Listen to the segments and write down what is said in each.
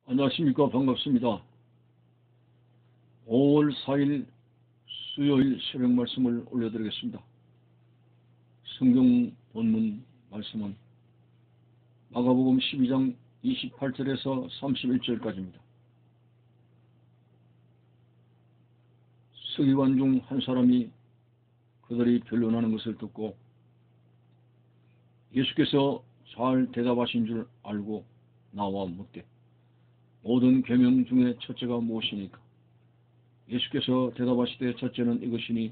안녕하십니까. 반갑습니다. 5월 4일 수요일 새벽 말씀을 올려드리겠습니다. 성경 본문 말씀은 마가복음 12장 28절에서 31절까지입니다. 서기관 중 한 사람이 그들이 변론하는 것을 듣고 예수께서 잘 대답하신 줄 알고 나와 묻되 모든 계명 중에 첫째가 무엇이니까? 예수께서 대답하시되 첫째는 이것이니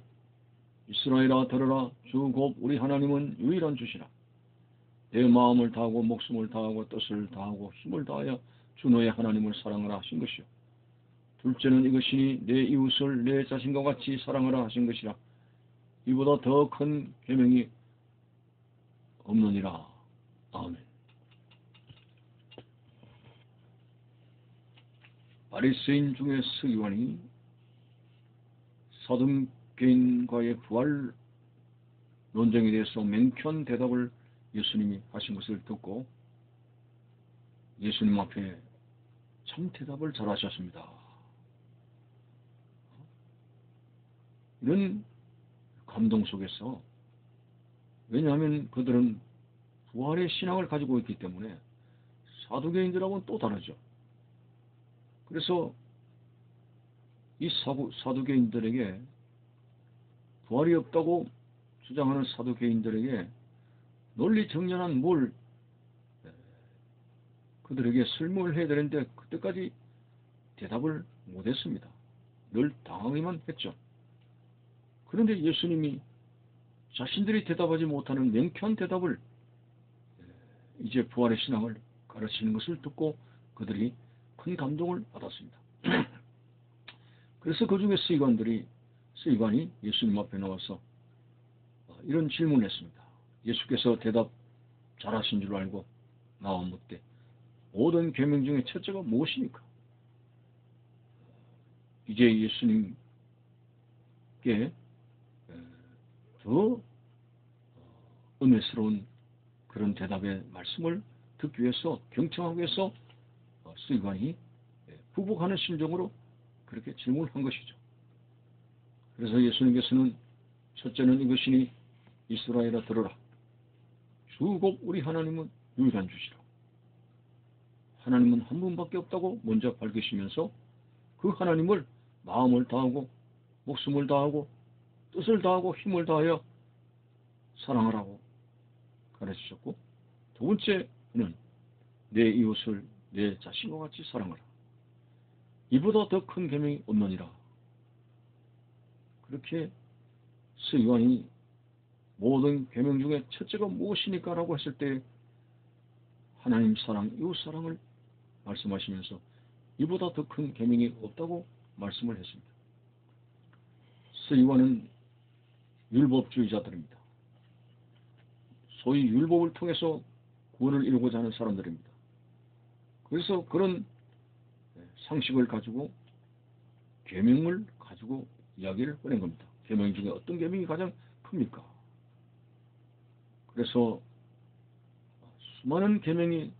이스라엘아 들으라. 주 곧 우리 하나님은 유일한 주시라. 내 마음을 다하고 목숨을 다하고 뜻을 다하고 힘을 다하여 주 너의 하나님을 사랑하라 하신 것이요. 둘째는 이것이니 내 이웃을 내 자신과 같이 사랑하라 하신 것이라. 이보다 더 큰 계명이 없느니라. 아멘. 바리새인 중에 서기관이 사두개인과의 부활 논쟁에 대해서 맹쾌한 대답을 예수님이 하신 것을 듣고 예수님 앞에 참 대답을 잘하셨습니다. 이런 감동 속에서, 왜냐하면 그들은 부활의 신앙을 가지고 있기 때문에 사두개인들하고는 또 다르죠. 그래서 이 사두개인들에게, 부활이 없다고 주장하는 사두개인들에게 논리정연한 그들에게 설명을 해야 되는데 그때까지 대답을 못했습니다. 늘 당하기만 했죠. 그런데 예수님이 자신들이 대답하지 못하는 명쾌한 대답을, 이제 부활의 신앙을 가르치는 것을 듣고 그들이 큰 감동을 받았습니다. 그래서 그 중에 서기관이 예수님 앞에 나와서 이런 질문을 했습니다. 예수께서 대답 잘하신 줄 알고 나와 묻되 모든 계명 중에 첫째가 무엇이니까? 이제 예수님께 더 은혜스러운 그런 대답의 말씀을 듣기 위해서, 경청하기 위해서 서기관이 부복하는 심정으로 그렇게 질문한 것이죠. 그래서 예수님께서는 첫째는 이것이니 이스라엘아 들으라. 주 곧 우리 하나님은 유일한 주시라. 하나님은 한 분밖에 없다고 먼저 밝히시면서 그 하나님을 마음을 다하고 목숨을 다하고 뜻을 다하고 힘을 다하여 사랑하라고 가르치셨고, 두 번째는 내 이웃을 내 자신과 같이 사랑하라. 이보다 더 큰 계명이 없느니라. 그렇게 서기관이 모든 계명 중에 첫째가 무엇이니까 라고 했을 때 하나님 사랑, 이웃 사랑을 말씀하시면서 이보다 더 큰 계명이 없다고 말씀을 했습니다. 서기관은 율법주의자들입니다. 소위 율법을 통해서 구원을 이루고자 하는 사람들입니다. 그래서 그런 상식을 가지고 계명을 가지고 이야기를 꺼낸 겁니다. 계명 중에 어떤 계명이 가장 큽니까? 그래서 수많은 계명이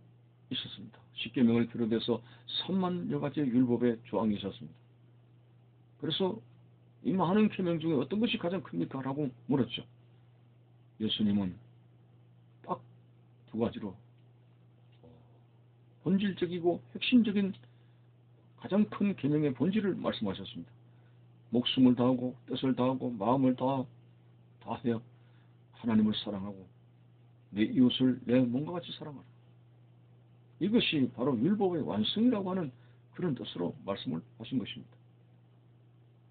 있었습니다. 10계명을 비롯해서 3만여 가지의 율법의 조항이 있었습니다. 그래서 이 많은 계명 중에 어떤 것이 가장 큽니까? 라고 물었죠. 예수님은 딱 두 가지로 본질적이고 핵심적인 가장 큰 계명의 본질을 말씀하셨습니다. 목숨을 다하고 뜻을 다하고 마음을 다하여 하나님을 사랑하고 내 이웃을 내 몸과 같이 사랑하라. 이것이 바로 율법의 완성이라고 하는 그런 뜻으로 말씀을 하신 것입니다.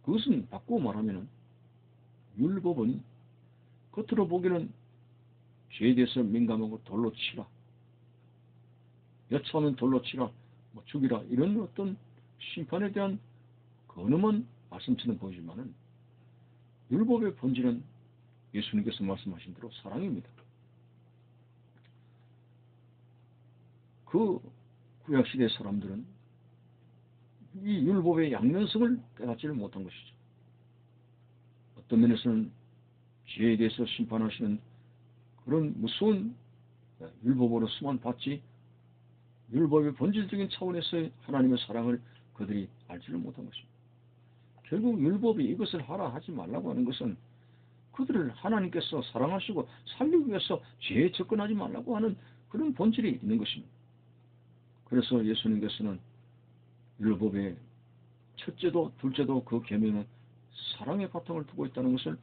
그것은 바꾸어 말하면 율법은 겉으로 보기에는 죄에 대해서 민감하고 돌로 치라, 여차하면 돌로 치라, 죽이라, 이런 어떤 심판에 대한 근엄한 말씀처럼 보이지만은 율법의 본질은 예수님께서 말씀하신 대로 사랑입니다. 그 구약시대 사람들은 이 율법의 양면성을 깨닫지를 못한 것이죠. 어떤 면에서는 죄에 대해서 심판하시는 그런 무서운 율법으로서만 봤지 율법의 본질적인 차원에서의 하나님의 사랑을 그들이 알지를 못한 것입니다. 결국 율법이 이것을 하라 하지 말라고 하는 것은 그들을 하나님께서 사랑하시고 살리기 위해서 죄에 접근하지 말라고 하는 그런 본질이 있는 것입니다. 그래서 예수님께서는 율법의 첫째도 둘째도 그 계명은 사랑의 바탕을 두고 있다는 것을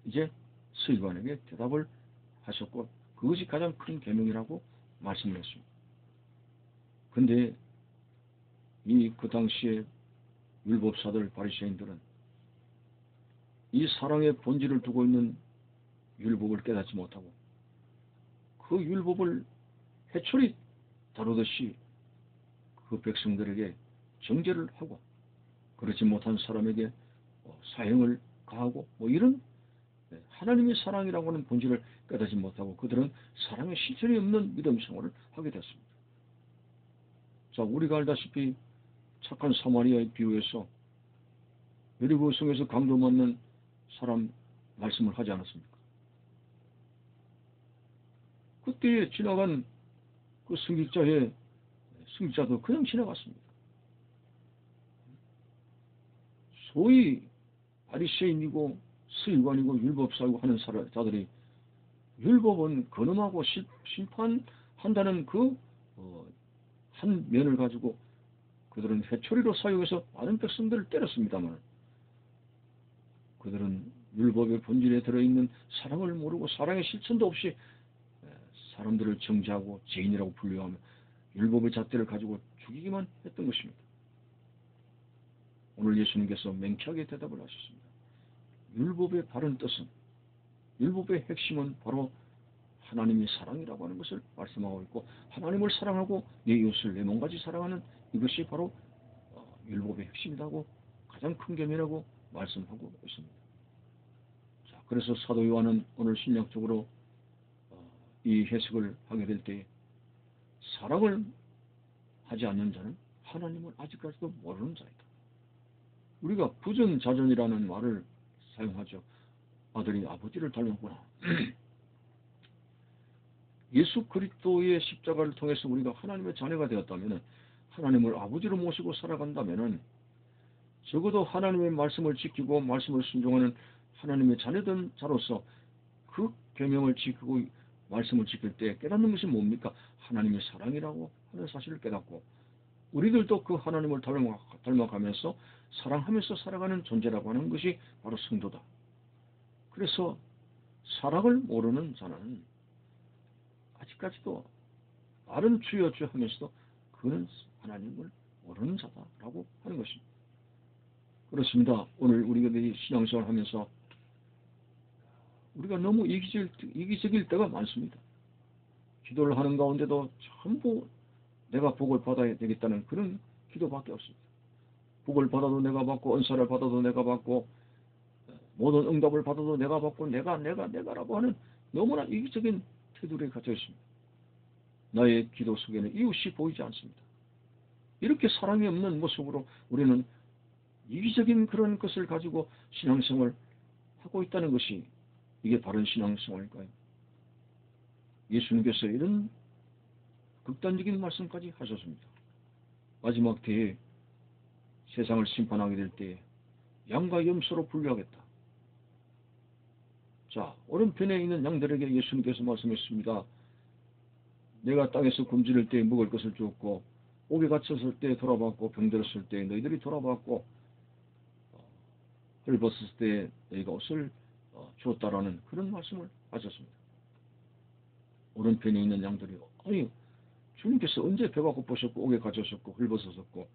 이제 서기관에게 대답을 하셨고 그것이 가장 큰 계명이라고 말씀을 했습니다. 근데 그 당시에 율법사들 바리새인들은 이 사랑의 본질을 두고 있는 율법을 깨닫지 못하고 그 율법을 해초리 다루듯이 그 백성들에게 정죄를 하고 그렇지 못한 사람에게 사형을 가하고 이런 하나님의 사랑이라고 하는 본질을 깨닫지 못하고 그들은 사랑의 실천이 없는 믿음 생활을 하게 됐습니다. 자, 우리가 알다시피 착한 사마리아의 비유에서 여리고 성에서 강도맞는 사람 말씀을 하지 않았습니까? 그때 지나간 그 승직자도 그냥 지나갔습니다. 소위 바리새인이고 서기관이고 율법사이고 하는 자들이 율법은 근엄하고 심판한다는 한 면을 가지고 그들은 회초리로 사용해서 많은 백성들을 때렸습니다만 그들은 율법의 본질에 들어있는 사랑을 모르고 사랑의 실천도 없이 사람들을 정죄하고 죄인이라고 분류하며 율법의 잣대를 가지고 죽이기만 했던 것입니다. 오늘 예수님께서 맹쾌하게 대답을 하셨습니다. 율법의 바른 뜻은 율법의 핵심은 바로 하나님의 사랑이라고 하는 것을 말씀하고 있고 하나님을 사랑하고 내 이웃을 내 몸같이 사랑하는 이것이 바로 율법의 핵심이라고 가장 큰 계명이라고 말씀하고 있습니다. 자, 그래서 사도 요한은 오늘 신약적으로 이 해석을 하게 될 때 사랑을 하지 않는 자는 하나님을 아직까지도 모르는 자이다. 우리가 부전자전이라는 말을 사용하죠. 아들이 아버지를 닮았구나. 예수 그리스도의 십자가를 통해서 우리가 하나님의 자녀가 되었다면 하나님을 아버지로 모시고 살아간다면 적어도 하나님의 말씀을 지키고 말씀을 순종하는 하나님의 자녀된 자로서 그 계명을 지키고 말씀을 지킬 때 깨닫는 것이 뭡니까? 하나님의 사랑이라고 하는 사실을 깨닫고 우리들도 그 하나님을 닮아가면서 사랑하면서 살아가는 존재라고 하는 것이 바로 성도다. 그래서 사랑을 모르는 자는 아직까지도 말은 주여 주여 하면서도 그는 하나님을 모르는 자다라고 하는 것입니다. 그렇습니다. 오늘 우리가 신앙생활을 하면서 우리가 너무 이기적일 때가 많습니다. 기도를 하는 가운데도 전부 내가 복을 받아야 되겠다는 그런 기도밖에 없습니다. 복을 받아도 내가 받고 은사를 받아도 내가 받고 모든 응답을 받아도 내가 받고 내가라고 하는 너무나 이기적인 태도에 갇혀 있습니다. 나의 기도 속에는 이웃이 보이지 않습니다. 이렇게 사랑이 없는 모습으로 우리는 이기적인 그런 것을 가지고 신앙생활을 하고 있다는 것이 이게 바른 신앙생활일까요? 예수님께서 이런 극단적인 말씀까지 하셨습니다. 마지막 때에 세상을 심판하게 될 때 양과 염소로 분류하겠다. 자, 오른편에 있는 양들에게 예수님께서 말씀했습니다. 내가 땅에서 굶주릴 때 먹을 것을 주었고 옥에 갇혔을 때 돌아봤고 병들었을 때 너희들이 돌아봤고 헐벗었을 때 너희가 옷을 주었다라는 그런 말씀을 하셨습니다. 오른편에 있는 양들이 아니 주님께서 언제 배가 고프셨고 옥에 갇히셨고 헐벗었었고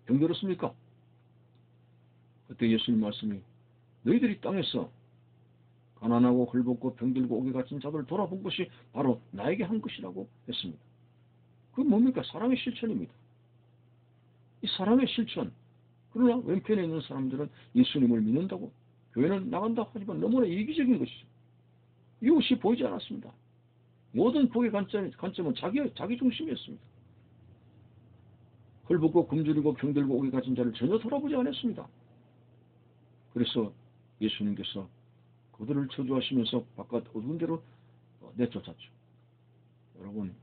병들었습니까? 그때 예수님 말씀이 너희들이 땅에서 가난하고 헐벗고 병들고 옥에 갇힌 자들을 돌아본 것이 바로 나에게 한 것이라고 했습니다. 그건 뭡니까? 사랑의 실천입니다. 이 사랑의 실천. 그러나 왼편에 있는 사람들은 예수님을 믿는다고 교회는 나간다고 하지만 너무나 이기적인 것이죠. 이웃이 보이지 않았습니다. 모든 복의 관점은 자기 중심이었습니다. 헐벗고 굶주리고 병들고 옥에 갇힌 자를 전혀 돌아보지 않았습니다. 그래서 예수님께서 그들을 저주하시면서 바깥 어두운 데로 내쫓았죠. 여러분,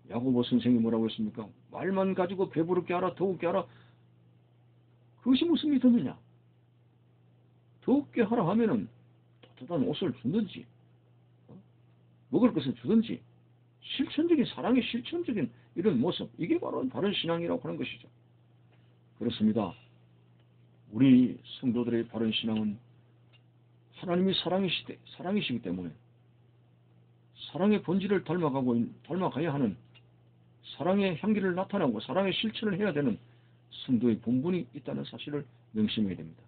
야고보 선생이 뭐라고 했습니까? 말만 가지고 배부르게 하라, 더욱게 하라. 그것이 무슨 믿음이냐? 더욱게 하라 하면은 따뜻한 옷을 주든지 먹을 것을 주든지 실천적인 사랑의 실천적인 이런 모습, 이게 바로 바른 신앙이라고 하는 것이죠. 그렇습니다. 우리 성도들의 바른 신앙은 하나님이 사랑이시기 때문에 사랑의 본질을 닮아가야 하는, 사랑의 향기를 나타내고 사랑의 실천을 해야 되는 성도의 본분이 있다는 사실을 명심해야 됩니다.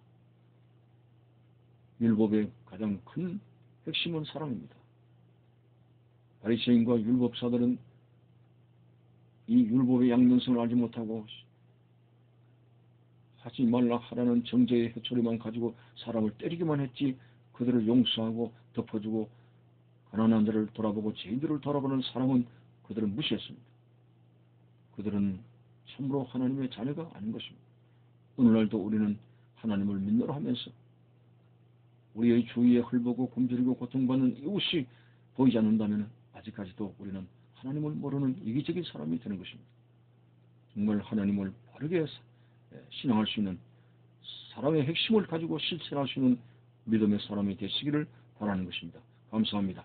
율법의 가장 큰 핵심은 사랑입니다. 바리새인과 율법사들은 이 율법의 양면성을 알지 못하고 하지 말라 하라는 정죄의 해초리만 가지고 사람을 때리기만 했지, 그들을 용서하고 덮어주고 가난한 자를 돌아보고 죄인들을 돌아보는 사랑은 그들은 무시했습니다. 그들은 참으로 하나님의 자녀가 아닌 것입니다. 오늘날도 우리는 하나님을 믿노라 하면서 우리의 주위에 헐벗고 굶주리고 고통받는 이웃이 보이지 않는다면 아직까지도 우리는 하나님을 모르는 이기적인 사람이 되는 것입니다. 정말 하나님을 바르게 신앙할 수 있는, 사랑의 핵심을 가지고 실천할 수 있는 믿음의 사람이 되시기를 바라는 것입니다. 감사합니다.